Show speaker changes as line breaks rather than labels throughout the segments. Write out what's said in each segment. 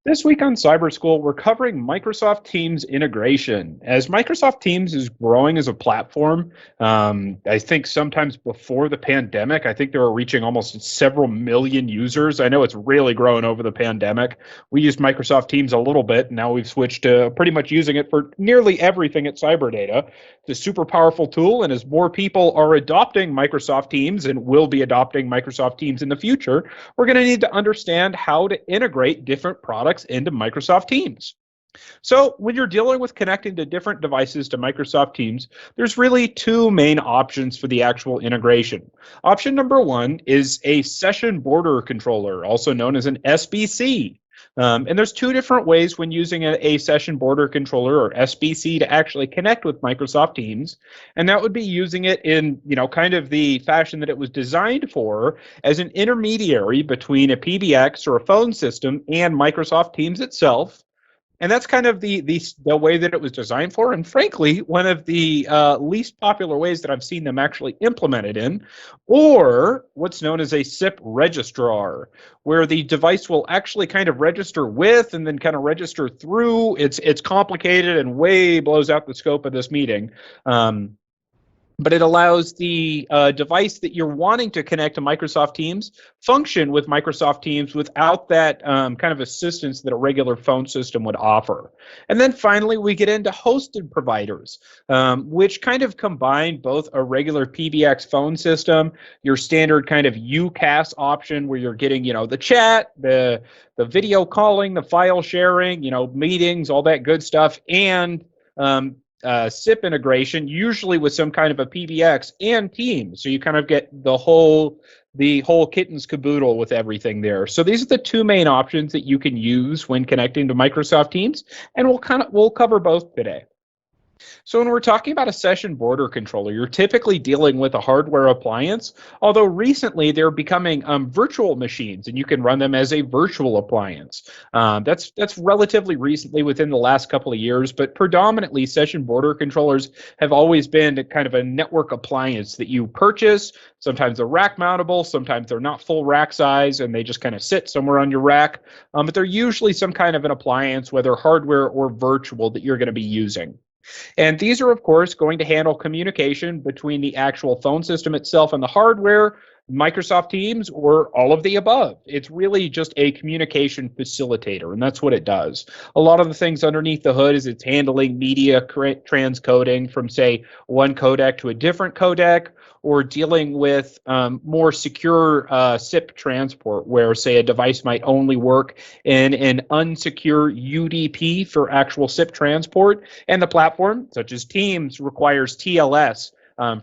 This week on CyberSchool, we're covering Microsoft Teams integration. As Microsoft Teams is growing as a platform, I think sometimes before the pandemic, I think they were reaching almost several million users. I know it's really grown over the pandemic. We used Microsoft Teams a little bit, and now we've switched to pretty much using it for nearly everything at CyberData. It's a super powerful tool, and as more people are adopting Microsoft Teams and will be adopting Microsoft Teams in the future, we're going to need to understand how to integrate different products into Microsoft Teams. So when you're dealing with connecting to different devices to Microsoft Teams, there's really two main options for the actual integration. Option number one is a session border controller, also known as an SBC. And there's two different ways when using a session border controller or SBC to actually connect with Microsoft Teams. And that would be using it in, kind of the fashion that it was designed for as an intermediary between a PBX or a phone system and Microsoft Teams itself. And that's kind of the way that it was designed for, and frankly, one of the least popular ways that I've seen them actually implemented in, or what's known as a SIP registrar, where the device will actually kind of register with and then kind of register through. It's complicated and way blows out the scope of this meeting. But it allows the device that you're wanting to connect to Microsoft Teams function with Microsoft Teams without that kind of assistance that a regular phone system would offer. And then finally, we get into hosted providers, which kind of combine both a regular PBX phone system, your standard kind of UCaaS option where you're getting, the chat, the video calling, the file sharing, meetings, all that good stuff, and SIP integration, usually with some kind of a PBX and Teams. So you kind of get the whole kitten's caboodle with everything there. So these are the two main options that you can use when connecting to Microsoft Teams, and we'll cover both today. So when we're talking about a session border controller, you're typically dealing with a hardware appliance, although recently they're becoming virtual machines, and you can run them as a virtual appliance. That's relatively recently within the last couple of years, but predominantly session border controllers have always been kind of a network appliance that you purchase. Sometimes they're rack mountable, sometimes they're not full rack size, and they just kind of sit somewhere on your rack. But they're usually some kind of an appliance, whether hardware or virtual, that you're going to be using. And these are, of course, going to handle communication between the actual phone system itself and the hardware, Microsoft Teams, or all of the above. It's really just a communication facilitator, and that's what it does. A lot of the things underneath the hood is it's handling media transcoding from, say, one codec to a different codec, or dealing with more secure SIP transport, where, say, a device might only work in an unsecure UDP for actual SIP transport, and the platform, such as Teams, requires TLS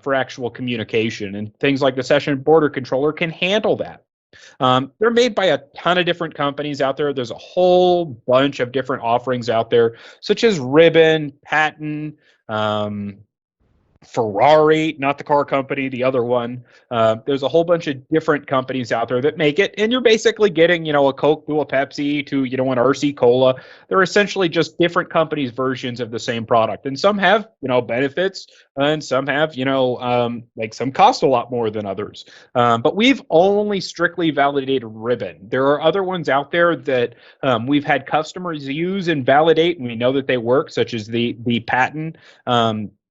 for actual communication, and things like the session border controller can handle that. They're made by a ton of different companies out there. There's a whole bunch of different offerings out there, such as Ribbon, Patton, Ferrari, not the car company, the other one. There's a whole bunch of different companies out there that make it, and you're basically getting, a Coke to a Pepsi to, an RC Cola. They're essentially just different companies' versions of the same product, and some have, benefits, and some have, like some cost a lot more than others. But we've only strictly validated Ribbon. There are other ones out there that we've had customers use and validate, and we know that they work, such as the Patton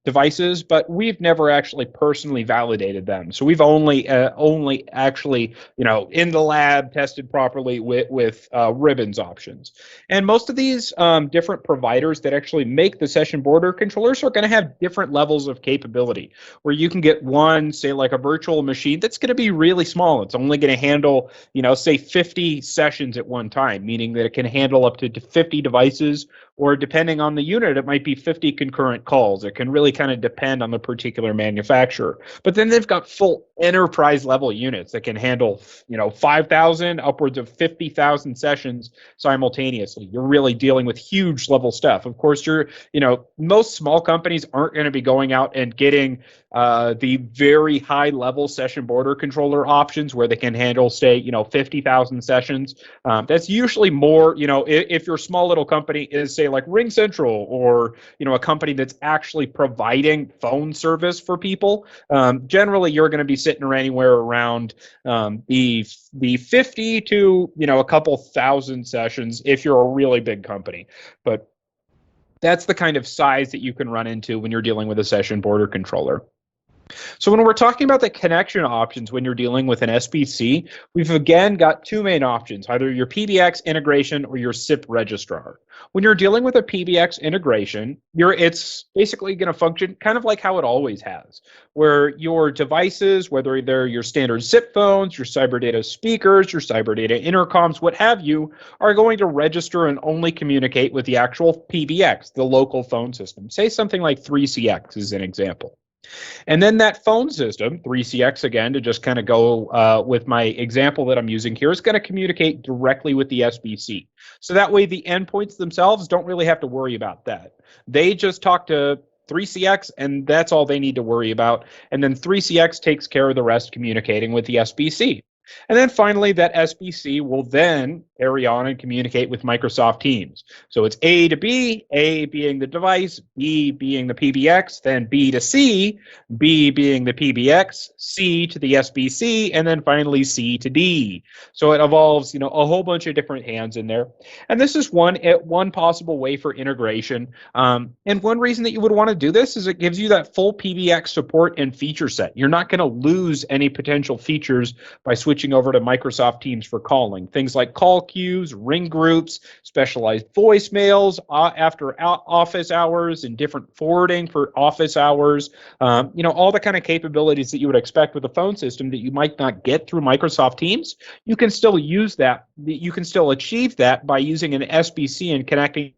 devices, but we've never actually personally validated them. So we've only actually, in the lab tested properly with Ribbon's options. And most of these different providers that actually make the session border controllers are going to have different levels of capability, where you can get one, say, like a virtual machine that's going to be really small. It's only going to handle, say 50 sessions at one time, meaning that it can handle up to 50 devices, or depending on the unit, it might be 50 concurrent calls. It can really kind of depend on the particular manufacturer. But then they've got full enterprise level units that can handle, 5,000 upwards of 50,000 sessions simultaneously. You're really dealing with huge level stuff. Of course, most small companies aren't going to be going out and getting the very high level session border controller options where they can handle, say, 50,000 sessions. That's usually more, if your small little company is, say, like Ring Central, or, a company that's actually providing providing phone service for people, generally you're going to be sitting anywhere around the 50 to a couple thousand sessions if you're a really big company. But that's the kind of size that you can run into when you're dealing with a session border controller. So when we're talking about the connection options when you're dealing with an SBC, we've again got two main options, either your PBX integration or your SIP registrar. When you're dealing with a PBX integration, it's basically going to function kind of like how it always has, where your devices, whether they're your standard SIP phones, your CyberData speakers, your CyberData intercoms, what have you, are going to register and only communicate with the actual PBX, the local phone system. Say something like 3CX is an example. And then that phone system, 3CX again, to just kind of go with my example that I'm using here, is going to communicate directly with the SBC. So that way the endpoints themselves don't really have to worry about that. They just talk to 3CX and that's all they need to worry about. And then 3CX takes care of the rest communicating with the SBC. And then finally, that SBC will then carry on and communicate with Microsoft Teams. So it's A to B, A being the device, B being the PBX, then B to C, B being the PBX, C to the SBC, and then finally C to D. So it involves, a whole bunch of different hands in there. And this is one possible way for integration. And one reason that you would want to do this is it gives you that full PBX support and feature set. You're not going to lose any potential features by switching over to Microsoft Teams for calling. Things like call queues, ring groups, specialized voicemails after office hours, and different forwarding for office hours. All the kind of capabilities that you would expect with a phone system that you might not get through Microsoft Teams. You can still use that. You can still achieve that by using an SBC and connecting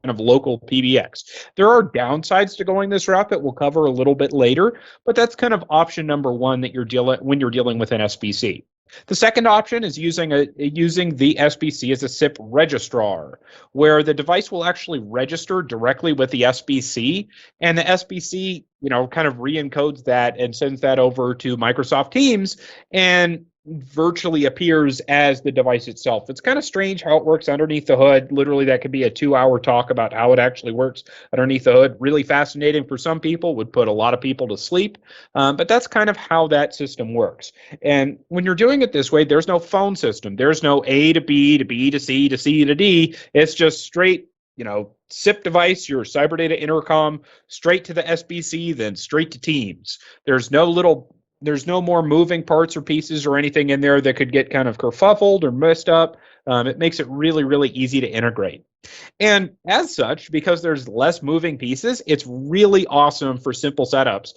kind of local PBX. There are downsides to going this route that we'll cover a little bit later, but that's kind of option number one that when you're dealing with an SBC. The second option is using the SBC as a SIP registrar, where the device will actually register directly with the SBC, and the SBC, kind of re-encodes that and sends that over to Microsoft Teams and virtually appears as the device itself. It's kind of strange how it works underneath the hood. Literally, that could be a 2-hour talk about how it actually works underneath the hood. Really fascinating for some people, would put a lot of people to sleep. But that's kind of how that system works. And when you're doing it this way, there's no phone system. There's no A to B to B to C to C to D. It's just straight, SIP device, your CyberData intercom, straight to the SBC, then straight to Teams. There's no more moving parts or pieces or anything in there that could get kind of kerfuffled or messed up. It makes it really, really easy to integrate. And as such, because there's less moving pieces, it's really awesome for simple setups.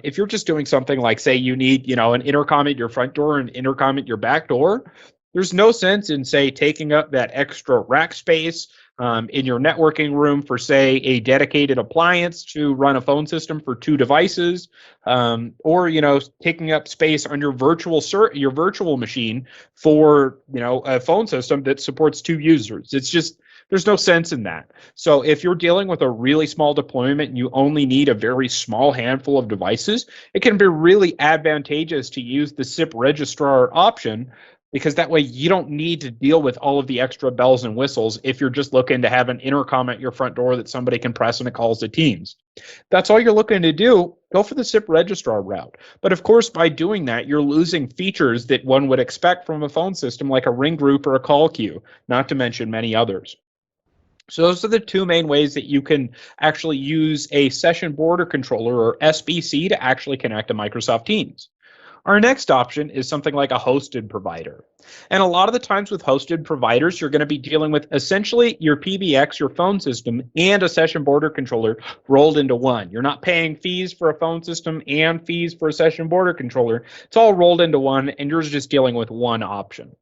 If you're just doing something like, say, you need, an intercom at your front door and intercom at your back door, there's no sense in, say, taking up that extra rack space in your networking room for, say, a dedicated appliance to run a phone system for 2 devices, or taking up space on your virtual machine for a phone system that supports 2 users. It's just, there's no sense in that. So if you're dealing with a really small deployment and you only need a very small handful of devices, it can be really advantageous to use the SIP registrar option, because that way you don't need to deal with all of the extra bells and whistles if you're just looking to have an intercom at your front door that somebody can press and it calls to Teams. That's all you're looking to do, go for the SIP registrar route. But of course, by doing that, you're losing features that one would expect from a phone system like a ring group or a call queue, not to mention many others. So those are the 2 main ways that you can actually use a session border controller or SBC to actually connect to Microsoft Teams. Our next option is something like a hosted provider. And a lot of the times with hosted providers, you're going to be dealing with essentially your PBX, your phone system, and a session border controller rolled into one. You're not paying fees for a phone system and fees for a session border controller. It's all rolled into one, and you're just dealing with one option.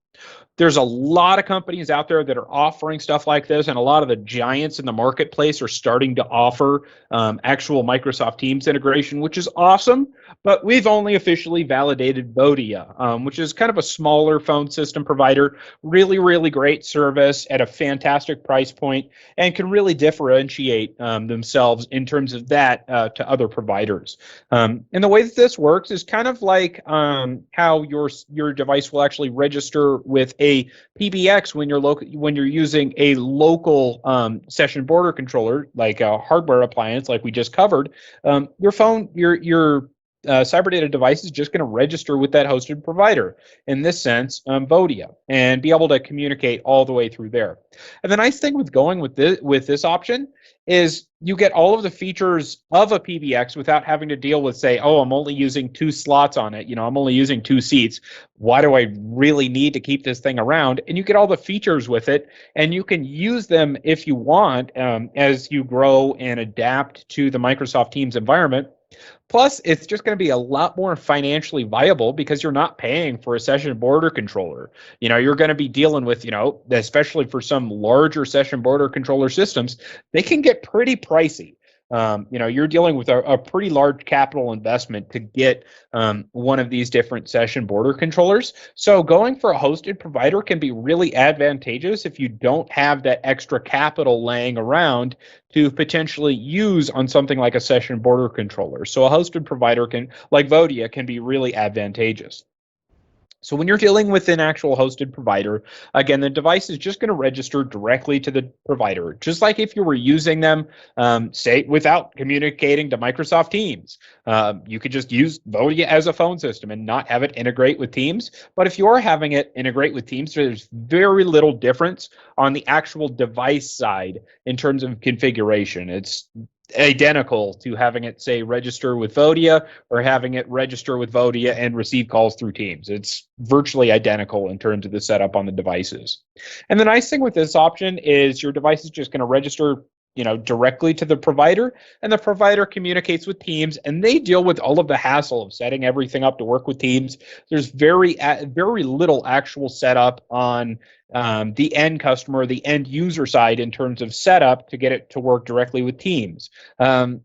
There's a lot of companies out there that are offering stuff like this, and a lot of the giants in the marketplace are starting to offer actual Microsoft Teams integration, which is awesome. But we've only officially validated Bodia, which is kind of a smaller phone system provider, really, really great service at a fantastic price point, and can really differentiate themselves in terms of that to other providers. And the way that this works is kind of like how your device will actually register with a PBX when you're using a local session border controller, like a hardware appliance, like we just covered, your phone, your CyberData device is just going to register with that hosted provider, in this sense, Vodia, and be able to communicate all the way through there. And the nice thing with going with this option is you get all of the features of a PBX without having to deal with, say, oh, I'm only using 2 slots on it. I'm only using 2 seats. Why do I really need to keep this thing around? And you get all the features with it, and you can use them if you want as you grow and adapt to the Microsoft Teams environment. Plus, it's just going to be a lot more financially viable because you're not paying for a session border controller. You're going to be dealing with, especially for some larger session border controller systems, they can get pretty pricey. You're dealing with a pretty large capital investment to get one of these different session border controllers. So going for a hosted provider can be really advantageous if you don't have that extra capital laying around to potentially use on something like a session border controller. So a hosted provider like Vodia, can be really advantageous. So when you're dealing with an actual hosted provider, again, the device is just going to register directly to the provider, just like if you were using them, say, without communicating to Microsoft Teams. You could just use Vodia as a phone system and not have it integrate with Teams. But if you are having it integrate with Teams, there's very little difference on the actual device side in terms of configuration. It's identical to having it, say, register with Vodia or having it register with Vodia and receive calls through Teams. It's virtually identical in terms of the setup on the devices. And the nice thing with this option is your device is just going to register directly to the provider, and the provider communicates with Teams, and they deal with all of the hassle of setting everything up to work with Teams. There's very little actual setup on the end customer, the end user side in terms of setup to get it to work directly with Teams.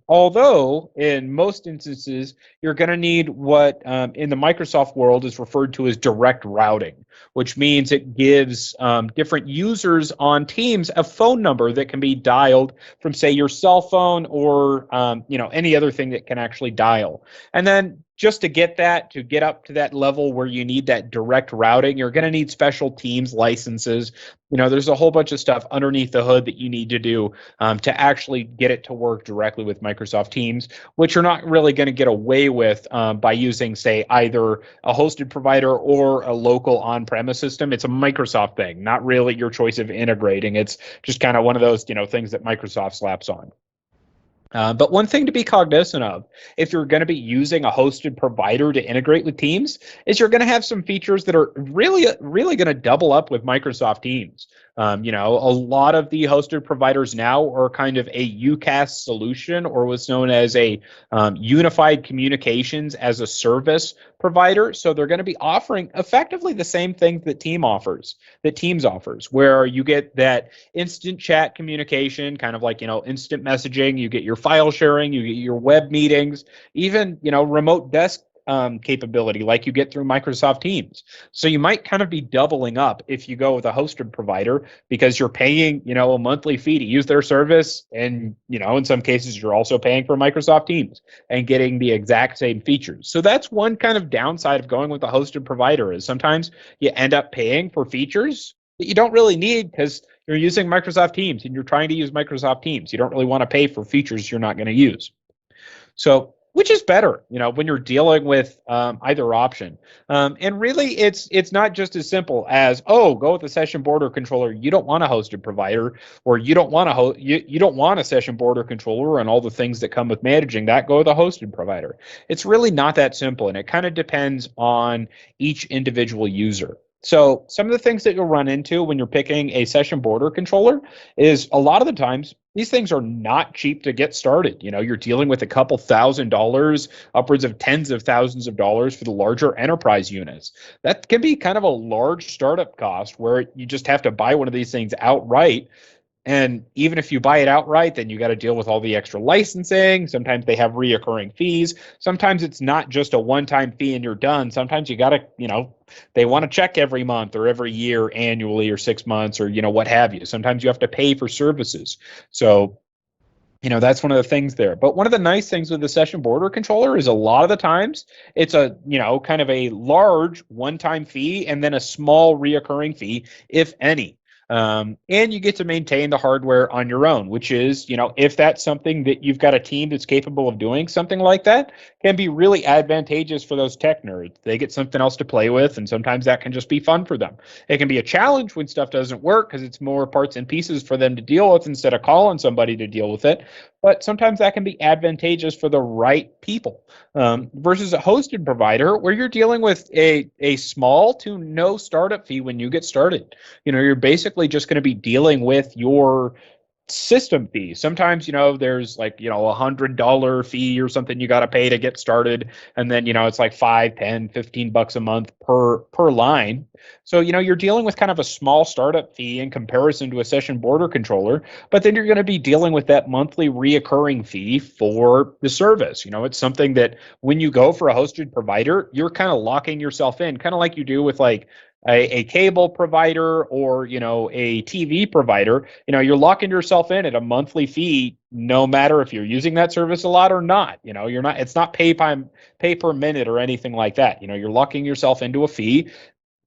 Although in most instances, you're going to need what in the Microsoft world is referred to as direct routing, which means it gives different users on Teams a phone number that can be dialed from, say, your cell phone or any other thing that can actually dial. And then just to get up to that level where you need that direct routing, you're going to need special Teams licenses. There's a whole bunch of stuff underneath the hood that you need to do to actually get it to work directly with Microsoft Teams, which you're not really going to get away with by using, say, either a hosted provider or a local on-premise system. It's a Microsoft thing, not really your choice of integrating. It's just kind of one of those, things that Microsoft slaps on. But one thing to be cognizant of, if you're going to be using a hosted provider to integrate with Teams, is you're going to have some features that are really, really going to double up with Microsoft Teams. A lot of the hosted providers now are kind of a UCaaS solution, or what's known as a unified communications as a service provider. So they're going to be offering effectively the same things that Teams offers, where you get that instant chat communication, kind of like, instant messaging. You get your file sharing, you get your web meetings, even, remote desk capability like you get through Microsoft Teams. So you might kind of be doubling up if you go with a hosted provider because you're paying, a monthly fee to use their service. And, in some cases, you're also paying for Microsoft Teams and getting the exact same features. So that's one kind of downside of going with a hosted provider, is sometimes you end up paying for features that you don't really need because you're using Microsoft Teams and you're trying to use Microsoft Teams. You don't really want to pay for features you're not going to use. So which is better, when you're dealing with either option. And really, it's not just as simple as, oh, go with a session border controller. You don't want a hosted provider, or you don't want you don't want a session border controller and all the things that come with managing that. Go with a hosted provider. It's really not that simple, and it kind of depends on each individual user. So some of the things that you'll run into when you're picking a session border controller is a lot of the times these things are not cheap to get started. You're dealing with a couple $1,000s, upwards of tens of thousands of dollars for the larger enterprise units. That can be kind of a large startup cost where you just have to buy one of these things outright. And even if you buy it outright, then you got to deal with all the extra licensing. Sometimes they have reoccurring fees. Sometimes it's not just a one-time fee and you're done. Sometimes you got to, they want to check every month or every year, annually, or 6 months, or, what have you. Sometimes you have to pay for services. So, That's one of the things there. But one of the nice things with the session border controller is a lot of the times it's a, kind of a large one-time fee and then a small reoccurring fee, if any. And you get to maintain the hardware on your own, which is, if that's something that you've got a team that's capable of doing, something like that can be really advantageous for those tech nerds. They get something else to play with, and sometimes that can just be fun for them. It can be a challenge when stuff doesn't work because it's more parts and pieces for them to deal with instead of calling somebody to deal with it. But sometimes that can be advantageous for the right people, versus a hosted provider where you're dealing with a small to no startup fee when you get started. You're basically just going to be dealing with your system fees. Sometimes, there's like, $100 fee or something you got to pay to get started. And then, it's like 5, 10, $15 a month per line. So, you're dealing with kind of a small startup fee in comparison to a session border controller, but then you're going to be dealing with that monthly reoccurring fee for the service. It's something that when you go for a hosted provider, you're kind of locking yourself in, kind of like you do with like a cable provider or a TV provider. You're locking yourself in at a monthly fee no matter if you're using that service a lot or not. You're not, it's not pay per minute or anything like that. You're locking yourself into a fee,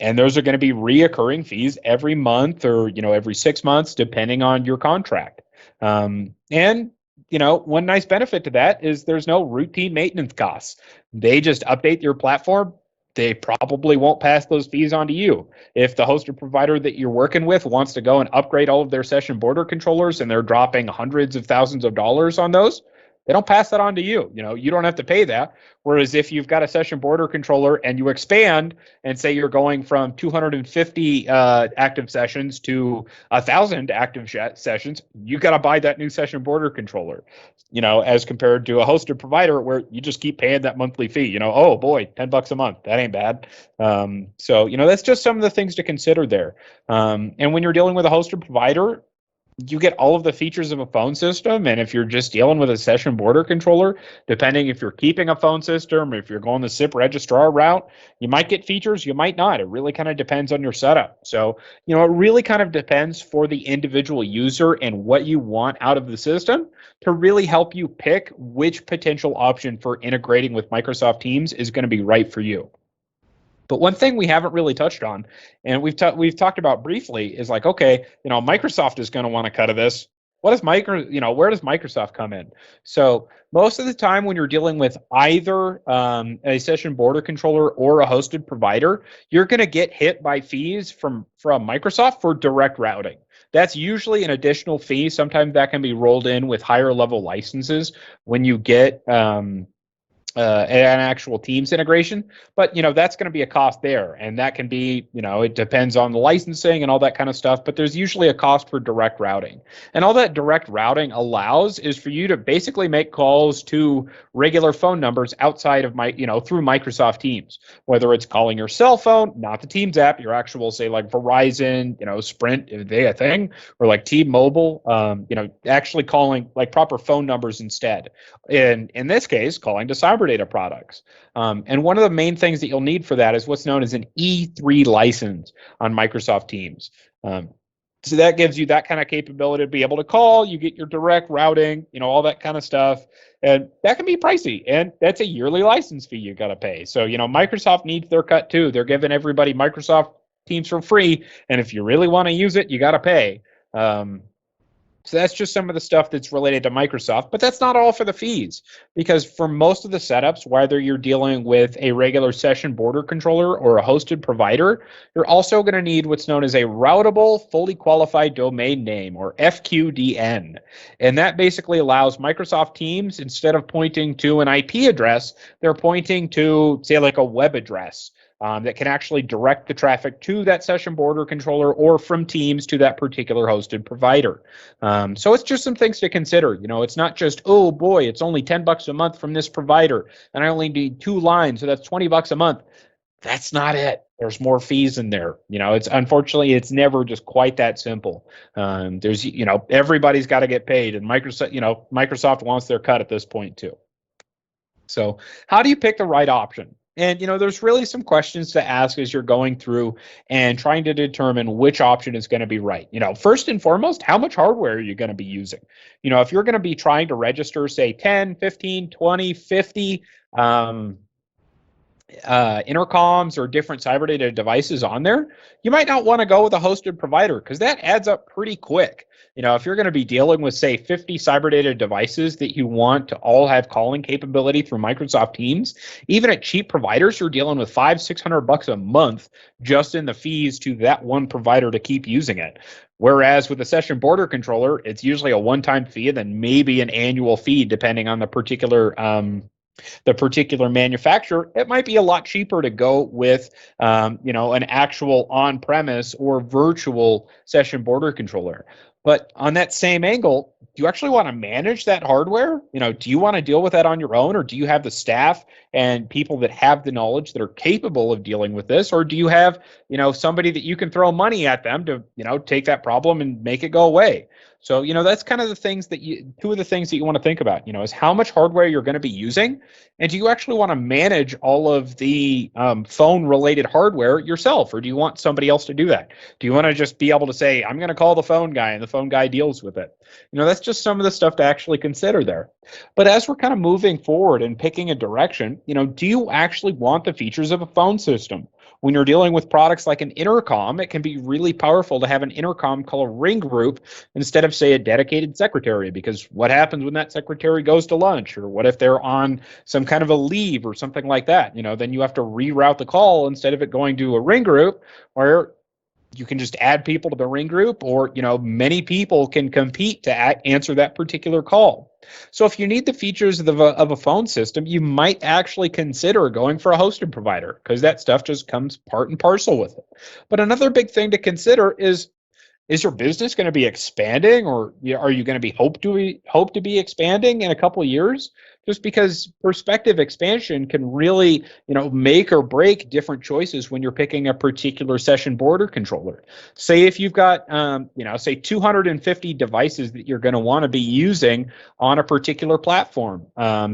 and those are going to be reoccurring fees every month or every 6 months depending on your contract. And one nice benefit to that is there's no routine maintenance costs. They just update your platform. They probably won't pass those fees on to you. If the hosted provider that you're working with wants to go and upgrade all of their session border controllers and they're dropping hundreds of thousands of dollars on those, they don't pass that on to you. You don't have to pay that. Whereas if you've got a session border controller and you expand and say you're going from 250 active sessions to 1,000 active sessions, you got to buy that new session border controller. As compared to a hosted provider where you just keep paying that monthly fee. Oh boy, $10 a month, that ain't bad. So that's just some of the things to consider there. And when you're dealing with a hosted provider, you get all of the features of a phone system. And if you're just dealing with a session border controller, depending if you're keeping a phone system, if you're going the SIP registrar route, you might get features, you might not. It really kind of depends on your setup. So, it really kind of depends for the individual user and what you want out of the system to really help you pick which potential option for integrating with Microsoft Teams is going to be right for you. But one thing we haven't really touched on, and we've talked about briefly, is like, okay, Microsoft is going to want a cut of this. What does where does Microsoft come in? So most of the time when you're dealing with either a session border controller or a hosted provider, you're going to get hit by fees from Microsoft for direct routing. That's usually an additional fee. Sometimes that can be rolled in with higher level licenses when you get an actual Teams integration, but that's going to be a cost there, and that can be it depends on the licensing and all that kind of stuff. But there's usually a cost for direct routing, and all that direct routing allows is for you to basically make calls to regular phone numbers outside of through Microsoft Teams, whether it's calling your cell phone, not the Teams app, your actual say like Verizon, Sprint, if they a thing, or like T-Mobile, actually calling like proper phone numbers instead. In this case, calling to CyberData products. And one of the main things that you'll need for that is what's known as an E3 license on Microsoft Teams. So that gives you that kind of capability to be able to call, you get your direct routing, all that kind of stuff. And that can be pricey. And that's a yearly license fee you got to pay. So, Microsoft needs their cut too. They're giving everybody Microsoft Teams for free. And if you really want to use it, you got to pay. So that's just some of the stuff that's related to Microsoft, but that's not all for the fees, because for most of the setups, whether you're dealing with a regular session border controller or a hosted provider, you're also going to need what's known as a routable fully qualified domain name, or FQDN. And that basically allows Microsoft Teams, instead of pointing to an IP address, they're pointing to, say, like a web address. That can actually direct the traffic to that session border controller or from Teams to that particular hosted provider. So it's just some things to consider. It's not just, oh boy, it's only $10 a month from this provider, and I only need 2 lines, so that's $20 a month. That's not it. There's more fees in there. It's unfortunately it's never just quite that simple. There's everybody's got to get paid, and Microsoft wants their cut at this point too. So how do you pick the right option? And there's really some questions to ask as you're going through and trying to determine which option is going to be right. First and foremost, how much hardware are you going to be using? If you're going to be trying to register, say 10, 15, 20, 50 um, intercoms or different CyberData devices on there, you might not want to go with a hosted provider because that adds up pretty quick. If you're going to be dealing with, say, 50 CyberData devices that you want to all have calling capability through Microsoft Teams, even at cheap providers, you're dealing with $500-600 a month just in the fees to that one provider to keep using it. Whereas with a session border controller, it's usually a one-time fee and then maybe an annual fee depending on the particular manufacturer. It might be a lot cheaper to go with, an actual on-premise or virtual session border controller. But on that same angle, do you actually want to manage that hardware? Do you want to deal with that on your own, or do you have the staff and people that have the knowledge that are capable of dealing with this, or do you have, somebody that you can throw money at them to, take that problem and make it go away? So, that's kind of two of the things that you want to think about, is how much hardware you're going to be using. And do you actually want to manage all of the phone related hardware yourself, or do you want somebody else to do that? Do you want to just be able to say, I'm going to call the phone guy and the phone guy deals with it? That's just some of the stuff to actually consider there. But as we're kind of moving forward and picking a direction, do you actually want the features of a phone system? When you're dealing with products like an intercom, it can be really powerful to have an intercom call a ring group instead of, say, a dedicated secretary, because what happens when that secretary goes to lunch, or what if they're on some kind of a leave or something like that? Then you have to reroute the call instead of it going to a ring group where you can just add people to the ring group, or many people can compete to answer that particular call. So if you need the features of a phone system, you might actually consider going for a hosted provider, because that stuff just comes part and parcel with it. But another big thing to consider is your business going to be expanding, or are you going to be hope to be expanding in a couple of years? Just because prospective expansion can really make or break different choices when you're picking a particular session border controller. Say if you've got say 250 devices that you're going to want to be using on a particular platform,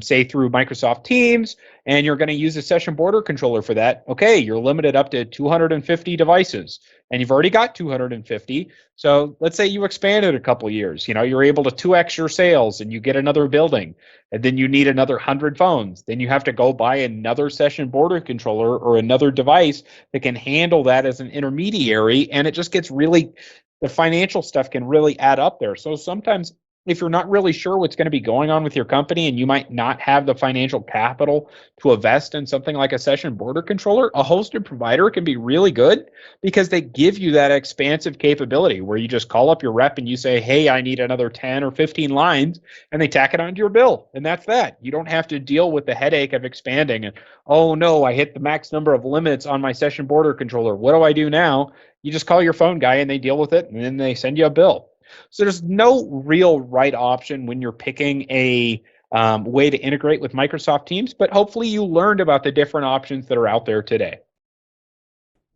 say through Microsoft Teams, and you're going to use a session border controller for that. Okay, you're limited up to 250 devices, and you've already got 250. So let's say you expanded a couple years, you're able to 2x your sales and you get another building, and then you need another 100 phones. Then you have to go buy another session border controller or another device that can handle that as an intermediary. And it just gets the financial stuff can really add up there. So sometimes if you're not really sure what's going to be going on with your company and you might not have the financial capital to invest in something like a session border controller, a hosted provider can be really good because they give you that expansive capability where you just call up your rep and you say, hey, I need another 10 or 15 lines, and they tack it onto your bill. And that's that. You don't have to deal with the headache of expanding and, oh no, I hit the max number of limits on my session border controller. What do I do now? You just call your phone guy and they deal with it, and then they send you a bill. So there's no real right option when you're picking a way to integrate with Microsoft Teams, but hopefully you learned about the different options that are out there today.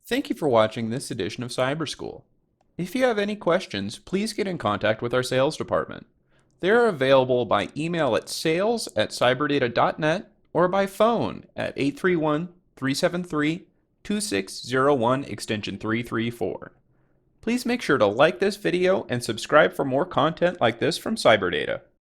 Thank you for watching this edition of CyberSchool. If you have any questions, please get in contact with our sales department. They are available by email at sales@cyberdata.net or by phone at 831-373-2601 extension 334. Please make sure to like this video and subscribe for more content like this from CyberData.